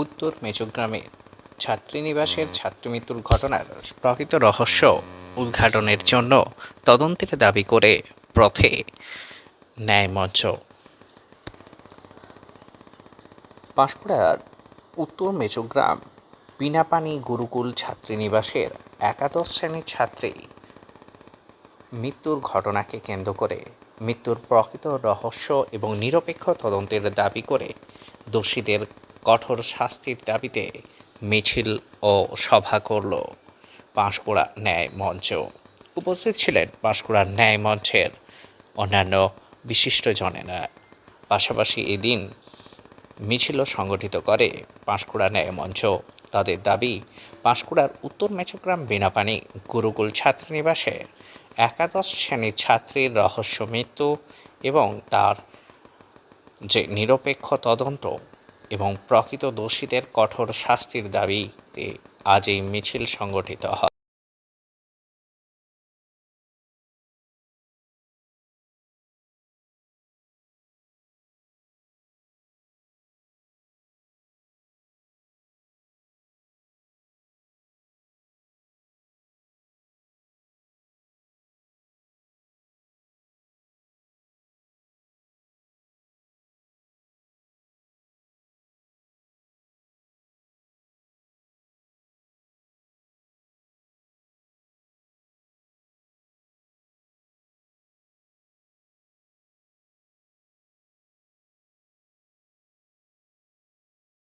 উত্তর মেচগ্রামের ছাত্রীনিবাসের ছাত্রমৃত্যুর ঘটনার প্রকৃত রহস্য উদ্ঘাটনের জন্য তদন্তের দাবি করে পথে ন্যায়মঞ্চ। পাঁশকুড়ার উত্তর মেচগ্রাম বিনাপানি গুরুকুল ছাত্রীনিবাসের একাদশ শ্রেণীর ছাত্রী মৃত্যুর ঘটনাকে কেন্দ্র করে মৃত্যুর প্রকৃত রহস্য এবং নিরপেক্ষ তদন্তের দাবি করে দোষীদের কঠোর শাস্তির দাবিতে মিছিল ও সভা করল পাঁশকুড়া ন্যায় মঞ্চ। উপস্থিত ছিলেন পাঁশকুড়া ন্যায় মঞ্চের অন্যান্য বিশিষ্টজনেরা। পাশাপাশি এদিন মিছিলও সংগঠিত করে পাঁশকুড়া ন্যায় মঞ্চ। তাদের দাবি, পাঁশকুড়ার উত্তর মেচগ্রাম বিনাপানি গুরুকুল ছাত্রীনিবাসে একাদশ শ্রেণীর ছাত্রীর রহস্য মৃত্যু এবং তার যে নিরপেক্ষ তদন্ত এবং প্রকৃত দোষীদের কঠোর শাস্তির দাবিতে আজ এই মিছিল সংগঠিত হয়।